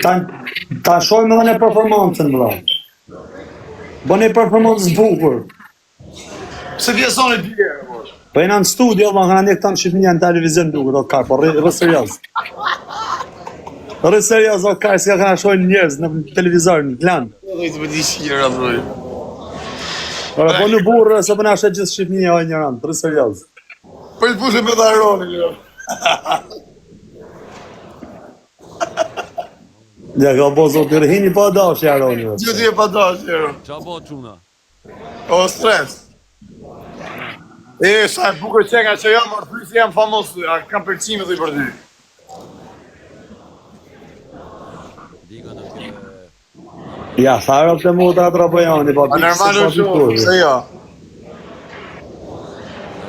Ta shojmë edhe në performancën, bro. Bëni performancë bukur. Pse vjezoni bjerë, bosh? Po jena në studio, ma kanë ne këta në Shqipënia në televizion duke, do ka, po rrë serios. Rrë serios, do ka, si ka kanë shojnë njerëz në televizor, në plan. Do i të bëti shira, bro. Po në burë, se përna shetë gjithë Shqipënia o njëranë, rrë serios. Po i të pushe me të aroni, jo. Ja, ka bo zotë, rëhini pa dashë, Aroni. Gjithë e pa dashë, jo. Qa bo quna? O, stres. Sa e bukur qenga që jam, arë se jam famos, kam përqime dhe i për ty. Diga në ke... Ja, tharë të mu të atrapojani, pa A normal është shumë, se jo.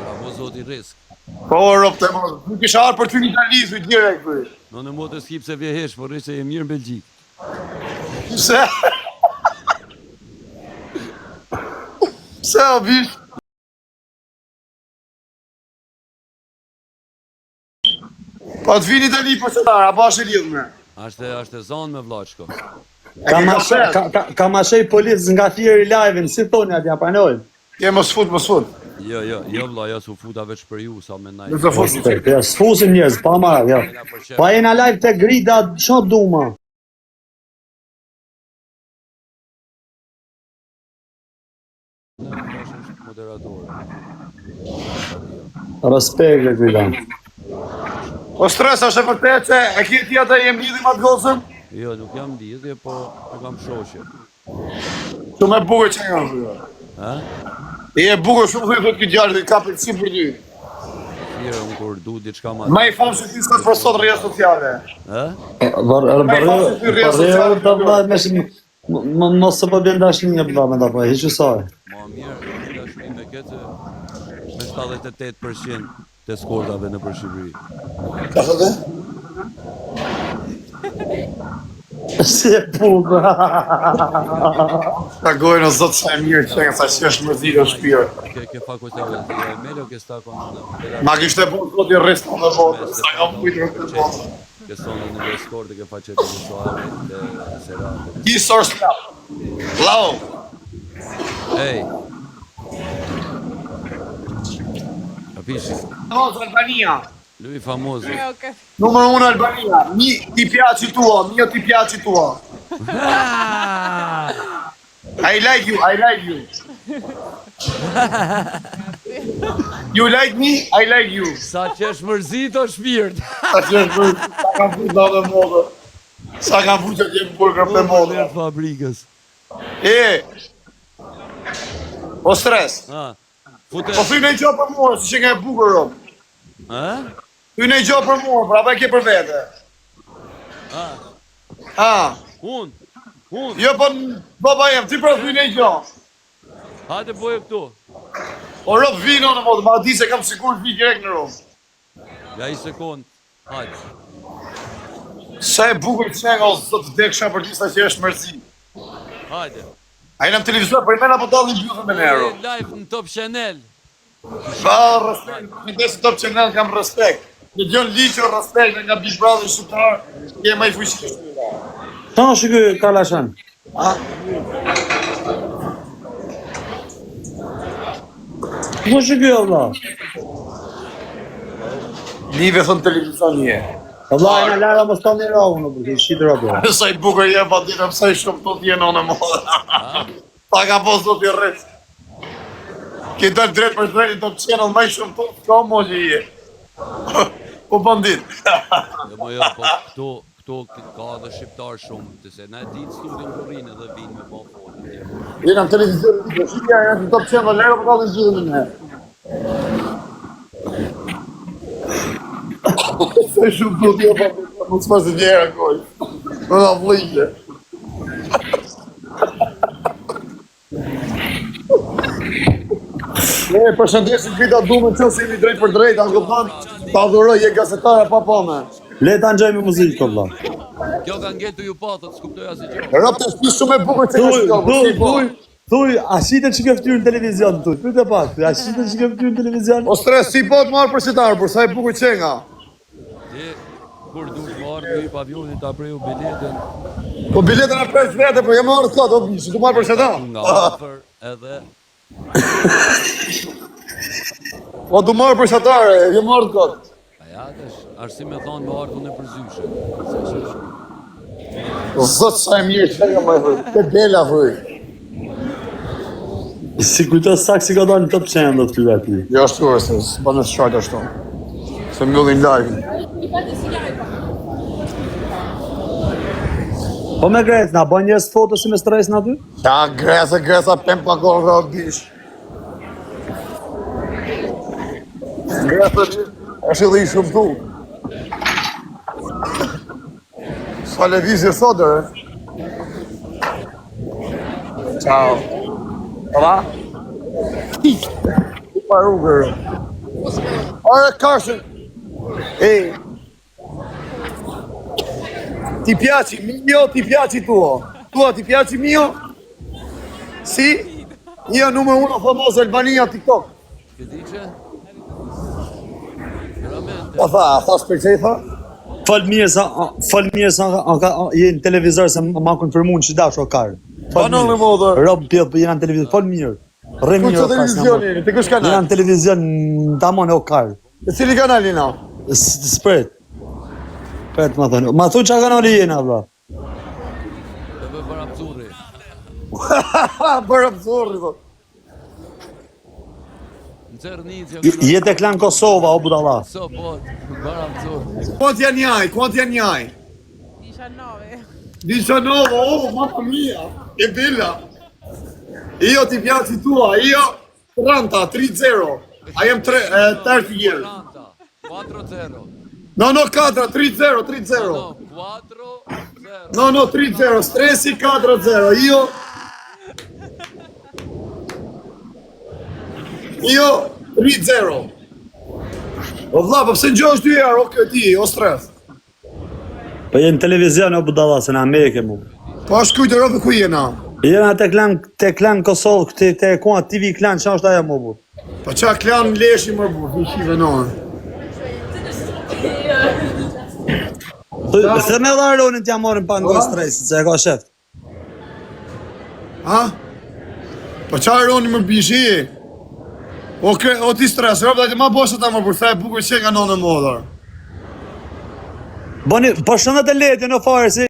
Ka bo zoti risk. Po, ropë të mos, nuk isha arë për ty një talizu i direkt, për. Në në motë skip se vjehesh, por ishte e mirë në Belgjik. Se? Se, o bish? Po të vini të li për qëtarë, apo ashe lidhë me? Ashte zonë me vlaqko. Ka ma shej policë nga thjeri live-in, si thoni atja, pranojnë. Je mos fut. Jo vla, ja su futa veç për ju, sa me naj. Nuk të fut. Ja, s'fusin njerëz, pa marrë, ja. Pa jena live të grida, që duma? Moderatorë. Respekt e grida. O stres, është e vërtet që e kje tja të jem lidhim atë gozëm? Jo, nuk jam lidhje, po e kam shoqe. Që me bukur që nga shë. Ha? E bukur shumë dhe të këtë gjallë dhe ka përcim për ty. Fire, unë kur du diçka ma... Ma i famë që ti sot për sot rrje sociale. Ha? Bërë të vla, mos të përbjen dashin një vla me da po, hiqë saj. Ma mirë, dashni me këtë me 78% të skordave në për Shqipëri. Ka thë dhe? Si e punë. Ka gojnë o zotë sa e mirë që nga sa që është më zhjë o shpirë. Ke fakultave, Melo ke sta konë Ma kishte po zotë i rristë në botë, sa kam pujtë në këtë botë. ke sonë në një skorde, ke faqet të suave, të serate. Ki sorë s'ka. Lau. Ej! Capisci? Famoz Albania. Lui famoso. Numër 1 Albania. Ti piaci tua, mio ti piaci tua. I like you. You like me, I like you. Sa që është mërzit o shpirt. Sa që është bërë, sa kam fut në dhe modë. Sa kam fut që t'jem burger për modë. Në fabrikës. O stres. Fute... Po thuj në i gjo për mua, si që nga e bukur rëmë. Thuj në i gjo për mua, pra pa e ke për vete. Unë. Jo, po baba jem, ti pra thuj në i gjo. Hajde boje këtu. O rëpë vino në modë, ma di se kam sigur vi direkt në rëmë. Ja i sekund. Hajde. Sa e bukur që nga o zotë deksha për tista që është mërzi. Hajde. A jena në televizor, për i mena po dalë një bjuthë me nero. Live në Top Channel. Ba, respekt, në desi Top Channel kam respekt. Në gjon liqo respekt nga Big Brother shqiptar, je ma i fuqishtë. Ta është kë Kalashan? Po është kë Allah? Live thënë televizor një. Allah e në lara më s'ta një rau në përti, shqitë rapo. Sa i bukur je, pa dita pësa i shumë të t'jenë në modë. Ta ka posë do t'je rrës. Ke dalë drejt për drejt, do t'jenë ma i shumë të t'ka mo që je. Po bandit. Jo, po këto ka dhe shqiptar shumë, të se na ditë studion Kurinë dhe vinë me po folë. Jena në televizor, dhe shqipja e në Top Channel, lero për ka dhe gjithë në Se shumë të t'jo pa më të spasë njëra koj. Në nga vlijke. Përshëndesim këta dume që si jemi drejt për drejt, a këpën të adhuroj, je gazetare pa pome. Le ta nxojmë muzikë të vla. Kjo ka ngetu ju patët, s'kuptoj asë gjë. Rëp të shpi shumë e bukur që ka shka. Thuj, a shite që ke ftyrë në televizion, thuj, pyte pak, a shite që ke ftyrë në televizion? O stres, si po të marrë për qëtarë, për sa e bukur që nga. Ti, kur du të ardhë i pavionit ta preju biletën Po biletën e pres vete, po jam marrë kot, o bish, du marrë për se ta. nga afër edhe Po du marrë për shatare, jam marrë kot. ja është si me thonë me ardhën e përzyshe. Zot sa e mirë, që jam marrë, te bela vëj. Si kujto sak si ka dalë në top qenë do të ty aty. Jo ashtu e se, s'banë të shajt ashtu. Se mbyllin live. Po me grejt, na bën njës foto si me stres në aty? Ja, gresa, pem pa gorë, o bish. Gresa, është edhe i shumë tu. Sa levizje sotër, Ciao. Ova? U parugër. Ore, Carson. Ehi. Ti piaci mio, ti piaci tuo. Tuo ti piaci mio? Sì? Io numero uno famoso Albania TikTok. Që di që? Veramente. Po tha s'pëlqej tha? Fal mirë sa je në televizor se ma konfirmuan që dash o kar. Po në në modër. Rob pjell, po jena në televizion, fal mirë. Rre Ku mirë. që televizioni, të kush Jena kanal? në televizion, tamam o kar. E cili kanal jena? Spret. Pret ma thonë. Ma thu qa kanali jena, vlla. Të vë për absurri. Bërë absurri, thot. Në Cernicë Jetë e klan Kosova, o budalla. so po, për absurri. Quanti anni hai? Quanti anni hai? 19. 19, oh mamma mia, che bella! Io ti piaci tua, io 30, 3-0. I am 30 years. 40, 4-0. No, 4, 3-0, 3-0. No, 4-0. No, 3-0, stressi 4-0. Io 3-0. O vlla, po pse ngjohesh 2 herë, o ti, o stres. Po je në televizion, o budalla, se në Amerike mu. Po është kujtë rrëve ku jena. Jena te klan Kosovë, te kua TV klan, që është ajo mu bu? Po qa klan leshi më bu, një shive në. Se me dha Ronin t'ja morin pa ngoj stresit, se e ka sheft. Ha? Po qa roni më bishi? O ti stres, rrëve dhe ma boshe ta më përthej, bukur që nga nënë modër. Po shëndet e leti në farë, si